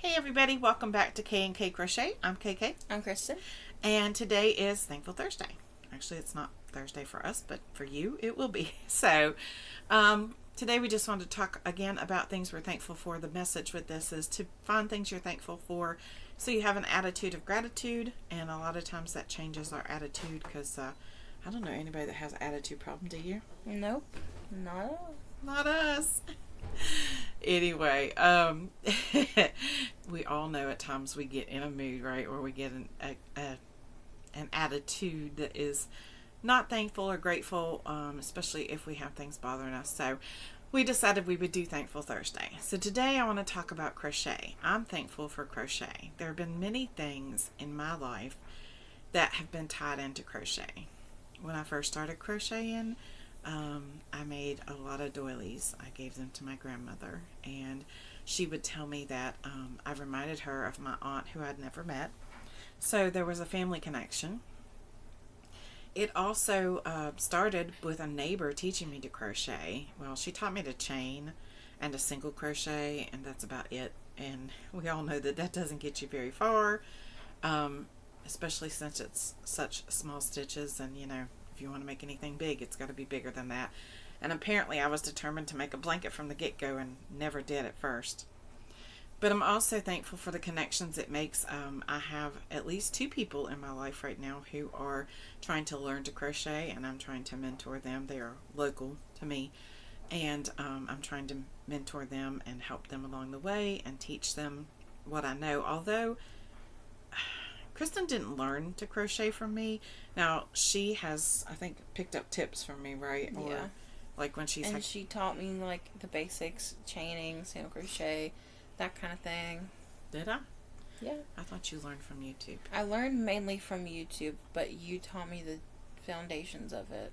Hey everybody, welcome back to K&K Crochet. I'm KK. I'm Kristen. And today is Thankful Thursday. Actually, it's not Thursday for us, but for you it will be. So today we just wanted to talk again about things we're thankful for. The message with this is to find things you're thankful for so you have an attitude of gratitude, and a lot of times that changes our attitude because I don't know anybody that has an attitude problem, do you? Nope, not at all. Not us. Anyway, we all know at times we get in a mood, right, or we get an attitude that is not thankful or grateful, especially if we have things bothering us. So we decided we would do Thankful Thursday. So today I want to talk about crochet. I'm thankful for crochet. There have been many things in my life that have been tied into crochet. When I first started crocheting, I made a lot of doilies. I gave them to my grandmother, and she would tell me that I reminded her of my aunt who I'd never met. So there was a family connection. It also started with a neighbor teaching me to crochet. Well, she taught me to chain and a single crochet, and that's about it. And we all know that that doesn't get you very far, especially since it's such small stitches, and you know, if you want to make anything big, it's got to be bigger than that. And apparently I was determined to make a blanket from the get-go and never did at first. But I'm also thankful for the connections it makes. I have at least 2 people in my life right now who are trying to learn to crochet, and I'm trying to mentor them. They are local to me, and I'm trying to mentor them and help them along the way and teach them what I know. Although Kristen didn't learn to crochet from me. Now, she has, I think, picked up tips from me, right? Yeah. Or like when she's... And she taught me, like, the basics, chaining, single crochet, that kind of thing. Did I? Yeah. I thought you learned from YouTube. I learned mainly from YouTube, but you taught me the foundations of it.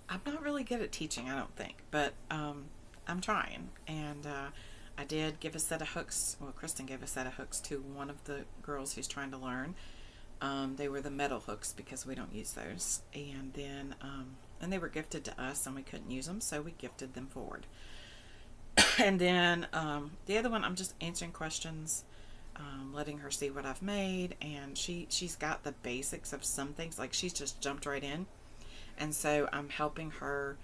I'm not really good at teaching, I don't think, but I'm trying. And I did give a set of hooks. Well, Kristen gave a set of hooks to one of the girls who's trying to learn. They were the metal hooks because we don't use those. And then, and they were gifted to us and we couldn't use them, so we gifted them forward. And then the other one, I'm just answering questions, letting her see what I've made. And she's got the basics of some things, like she's just jumped right in. And so I'm helping her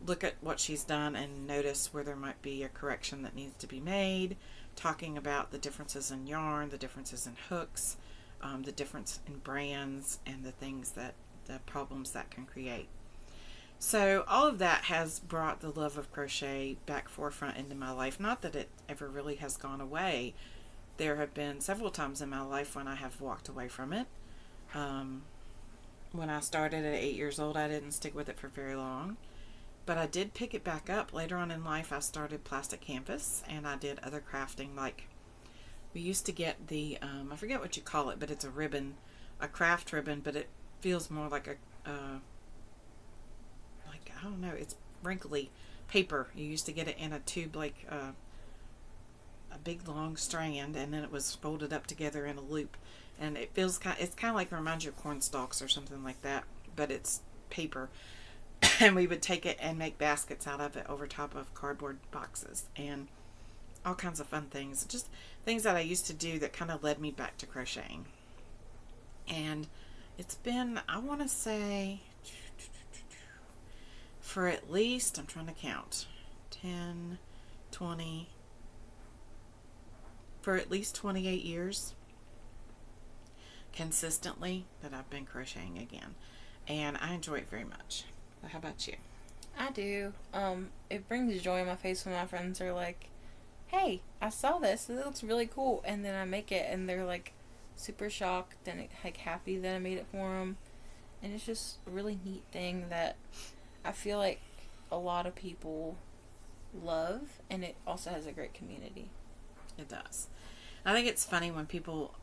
look at what she's done and notice where there might be a correction that needs to be made, talking about the differences in yarn, the differences in hooks, the difference in brands, and the things that, the problems that can create. So all of that has brought the love of crochet back forefront into my life. Not that it ever really has gone away. There have been several times in my life when I have walked away from it. When I started at 8 years old, I didn't stick with it for very long. But I did pick it back up. Later on in life, I started plastic canvas, and I did other crafting. Like, we used to get the, I forget what you call it, but it's a ribbon, a craft ribbon, but it feels more like a, like, I don't know, it's wrinkly paper. You used to get it in a tube, like a big long strand, and then it was folded up together in a loop. And it feels kind, it's kind of like, reminds you of corn stalks or something like that, but it's paper. And we would take it and make baskets out of it over top of cardboard boxes and all kinds of fun things. Just things that I used to do that kind of led me back to crocheting. And it's been, I want to say, for at least, I'm trying to count, 10, 20, for at least 28 years consistently that I've been crocheting again. And I enjoy it very much. How about you? I do. It brings joy in my face when my friends are like, hey, I saw this. It looks really cool. And then I make it, and they're like super shocked and like happy that I made it for them. And it's just a really neat thing that I feel like a lot of people love, and it also has a great community. It does. I think it's funny when people,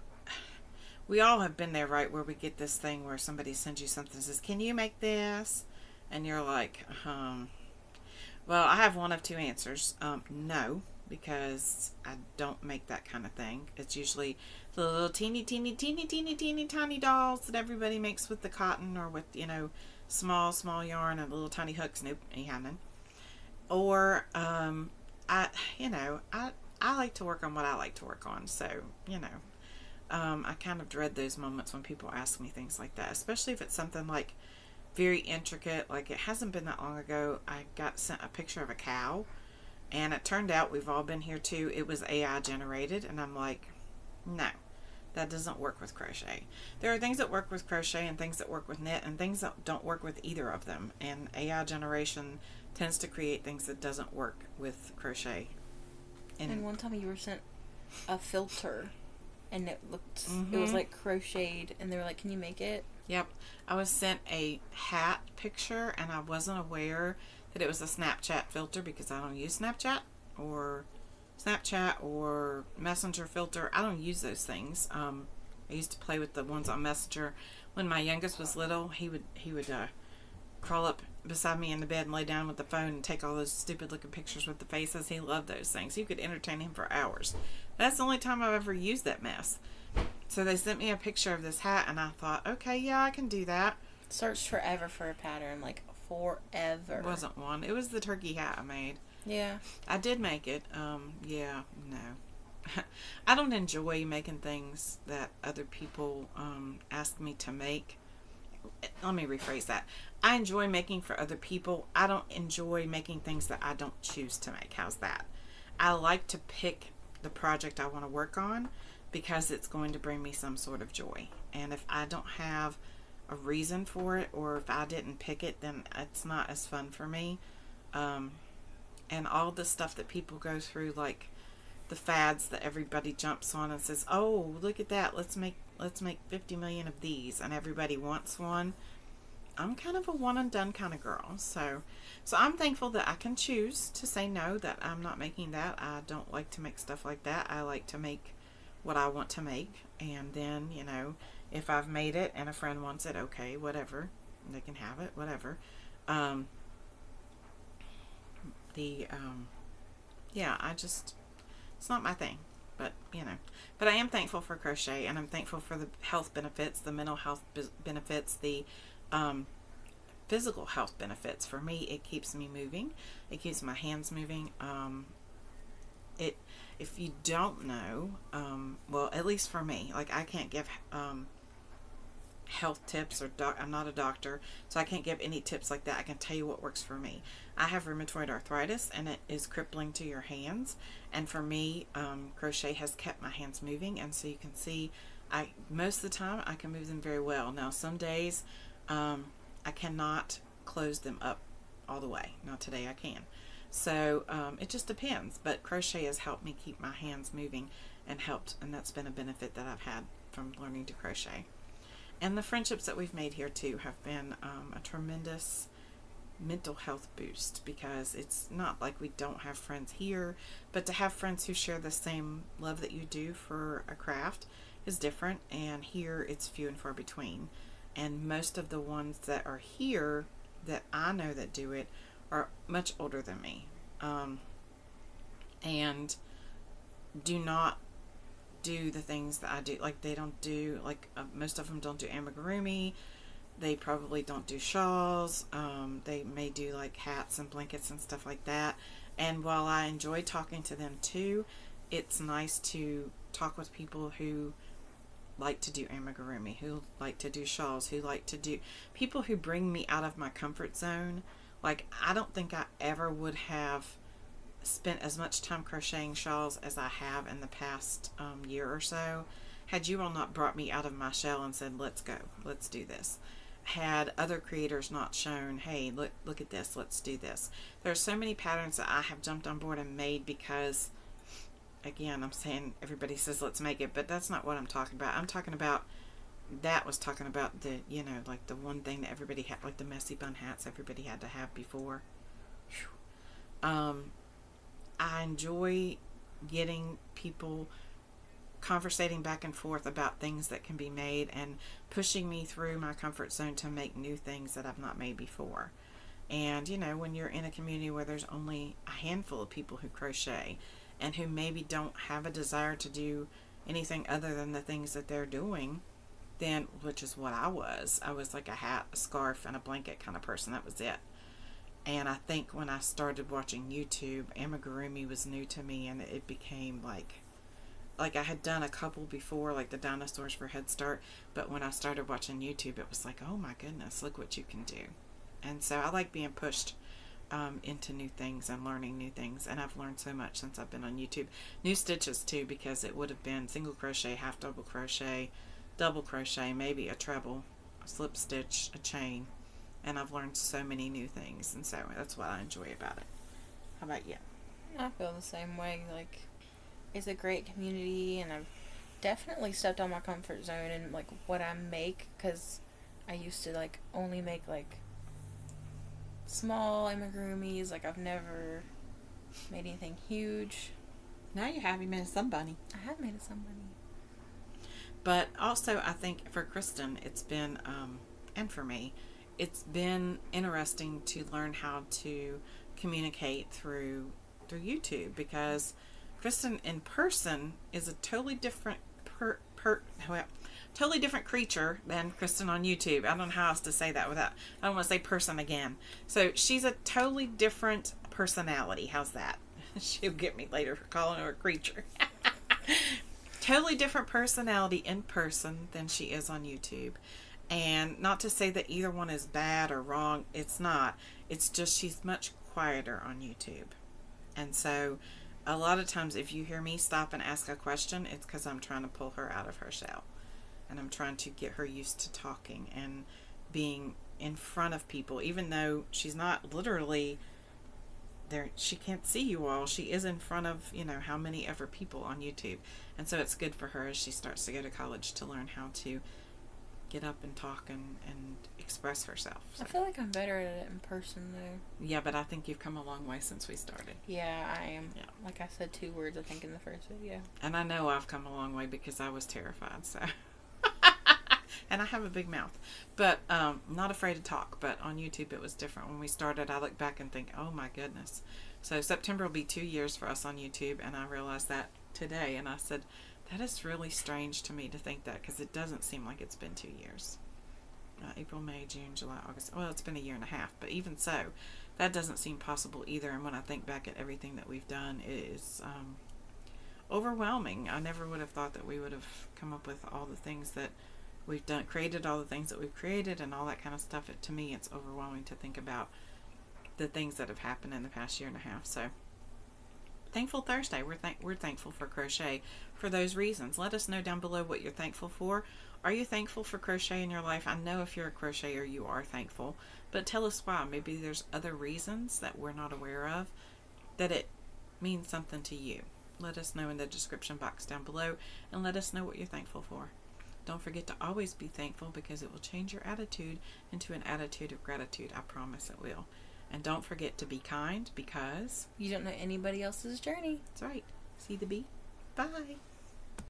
we all have been there, right, where we get this thing where somebody sends you something and says, can you make this? And you're like, well, I have one of 2 answers. No, because I don't make that kind of thing. It's usually the little teeny tiny dolls that everybody makes with the cotton or with, you know, small yarn and little tiny hooks. Nope, ain't happening. Or I I like to work on what I like to work on. So, you know, I kind of dread those moments when people ask me things like that, especially if it's something like very intricate. Like, it hasn't been that long ago, I got sent a picture of a cow, and it turned out, we've all been here too, it was AI generated, and I'm like, no, that doesn't work with crochet. There are things that work with crochet and things that work with knit and things that don't work with either of them, and AI generation tends to create things that doesn't work with crochet. And one time you were sent a filter, and it looked, it was like crocheted, and they were like, can you make it? Yep. I was sent a hat picture, and I wasn't aware that it was a Snapchat filter, because I don't use Snapchat or Messenger filter. I don't use those things. I used to play with the ones on Messenger. When my youngest was little, he would crawl up beside me in the bed and lay down with the phone and take all those stupid looking pictures with the faces. He loved those things. You could entertain him for hours. That's the only time I've ever used that mess. So they sent me a picture of this hat, and I thought, okay, yeah, I can do that. Searched forever for a pattern, like forever. It wasn't one. It was the turkey hat I made. Yeah. I did make it. Yeah, no. I don't enjoy making things that other people ask me to make. Let me rephrase that. I enjoy making for other people. I don't enjoy making things that I don't choose to make. How's that? I like to pick the project I want to work on because it's going to bring me some sort of joy. And if I don't have a reason for it, or if I didn't pick it, then it's not as fun for me. And all the stuff that people go through, like the fads that everybody jumps on and says, oh, look at that, let's make 50 million of these, and everybody wants one. I'm kind of a one and done kind of girl. So I'm thankful that I can choose to say no, that I'm not making that. I don't like to make stuff like that. I like to make what I want to make, and then, you know, if I've made it and a friend wants it, okay, whatever, they can have it, whatever. Yeah, it's not my thing, but, you know, but I am thankful for crochet, and I'm thankful for the health benefits, the mental health benefits, the physical health benefits. For me, it keeps me moving. It keeps my hands moving. If you don't know, well, at least for me, like, I can't give health tips, or I'm not a doctor, so I can't give any tips like that. I can tell you what works for me. I have rheumatoid arthritis, and it is crippling to your hands, and for me, crochet has kept my hands moving. And so you can see, most of the time I can move them very well. Now some days I cannot close them up all the way. Now today I can. So it just depends, but crochet has helped me keep my hands moving, and that's been a benefit that I've had from learning to crochet. And the friendships that we've made here too have been a tremendous mental health boost, because it's not like we don't have friends here, but to have friends who share the same love that you do for a craft is different, and here it's few and far between. And most of the ones that are here that I know that do it are much older than me, and do not do the things that I do. Like, they don't do, like, most of them don't do amigurumi. They probably don't do shawls. They may do like hats and blankets and stuff like that. And while I enjoy talking to them too, it's nice to talk with people who like to do amigurumi, who like to do shawls, who like to do, people who bring me out of my comfort zone. Like, I don't think I ever would have spent as much time crocheting shawls as I have in the past year or so had you all not brought me out of my shell and said, let's go, let's do this. Had other creators not shown, hey, look at this, let's do this. There's so many patterns that I have jumped on board and made because, again, I'm saying everybody says let's make it, but that's not what I'm talking about. I'm talking about, that was talking about the, you know, like the one thing that everybody had, like the messy bun hats everybody had to have before. I enjoy getting people conversating back and forth about things that can be made, and pushing me through my comfort zone to make new things that I've not made before. And, you know, when you're in a community where there's only a handful of people who crochet, and who maybe don't have a desire to do anything other than the things that they're doing, then, which is what I was like a hat, a scarf, and a blanket kind of person. That was it. And I think when I started watching YouTube, amigurumi was new to me, and it became like I had done a couple before, like the dinosaurs for Head Start, but when I started watching YouTube, it was like, oh my goodness, look what you can do. And so I like being pushed into new things and learning new things, and I've learned so much since I've been on YouTube. New stitches too, because it would have been single crochet, half double crochet, double crochet, maybe a treble, a slip stitch, a chain, and I've learned so many new things, and so that's what I enjoy about it. How about you? I feel the same way. Like, it's a great community, and I've definitely stepped on my comfort zone and like what I make, because I used to like only make like small amigurumis. Like, I've never made anything huge. Now you have. You made a sun bunny. I have made a sun bunny. But also, I think for Kristen, it's been, and for me, it's been interesting to learn how to communicate through YouTube, because Kristen in person is a totally different totally different creature than Kristen on YouTube. I don't know how else to say that without, I don't want to say person again. So she's a totally different personality. How's that? She'll get me later for calling her a creature. Totally different personality in person than she is on YouTube. And not to say that either one is bad or wrong. It's not. It's just she's much quieter on YouTube. And so a lot of times if you hear me stop and ask a question, it's because I'm trying to pull her out of her shell. And I'm trying to get her used to talking and being in front of people. Even though she's not literally there, she can't see you all. She is in front of, you know, how many ever people on YouTube. And so it's good for her as she starts to go to college to learn how to get up and talk and express herself. So. I feel like I'm better at it in person, though. Yeah, but I think you've come a long way since we started. Yeah, I am. Yeah. Like I said 2 words, I think, in the first video. And I know I've come a long way because I was terrified, so. And I have a big mouth. But not afraid to talk. But on YouTube it was different. When we started, I look back and think, oh my goodness. So September will be 2 years for us on YouTube, and I realized that today, and I said, that is really strange to me to think that, because it doesn't seem like it's been 2 years. April, May, June, July, August. Well, it's been 1.5 years, but even so, that doesn't seem possible either. And when I think back at everything that we've done, it is overwhelming. I never would have thought that we would have come up with all the things that we've done, created all the things that we've created and all that kind of stuff. To me, it's overwhelming to think about the things that have happened in the past 1.5 years. So, Thankful Thursday. We're thankful for crochet for those reasons. Let us know down below what you're thankful for. Are you thankful for crochet in your life? I know if you're a crocheter, you are thankful, but tell us why. Maybe there's other reasons that we're not aware of that it means something to you. Let us know in the description box down below, and let us know what you're thankful for. Don't forget to always be thankful, because it will change your attitude into an attitude of gratitude. I promise it will. And don't forget to be kind, because you don't know anybody else's journey. That's right. See the bee? Bye.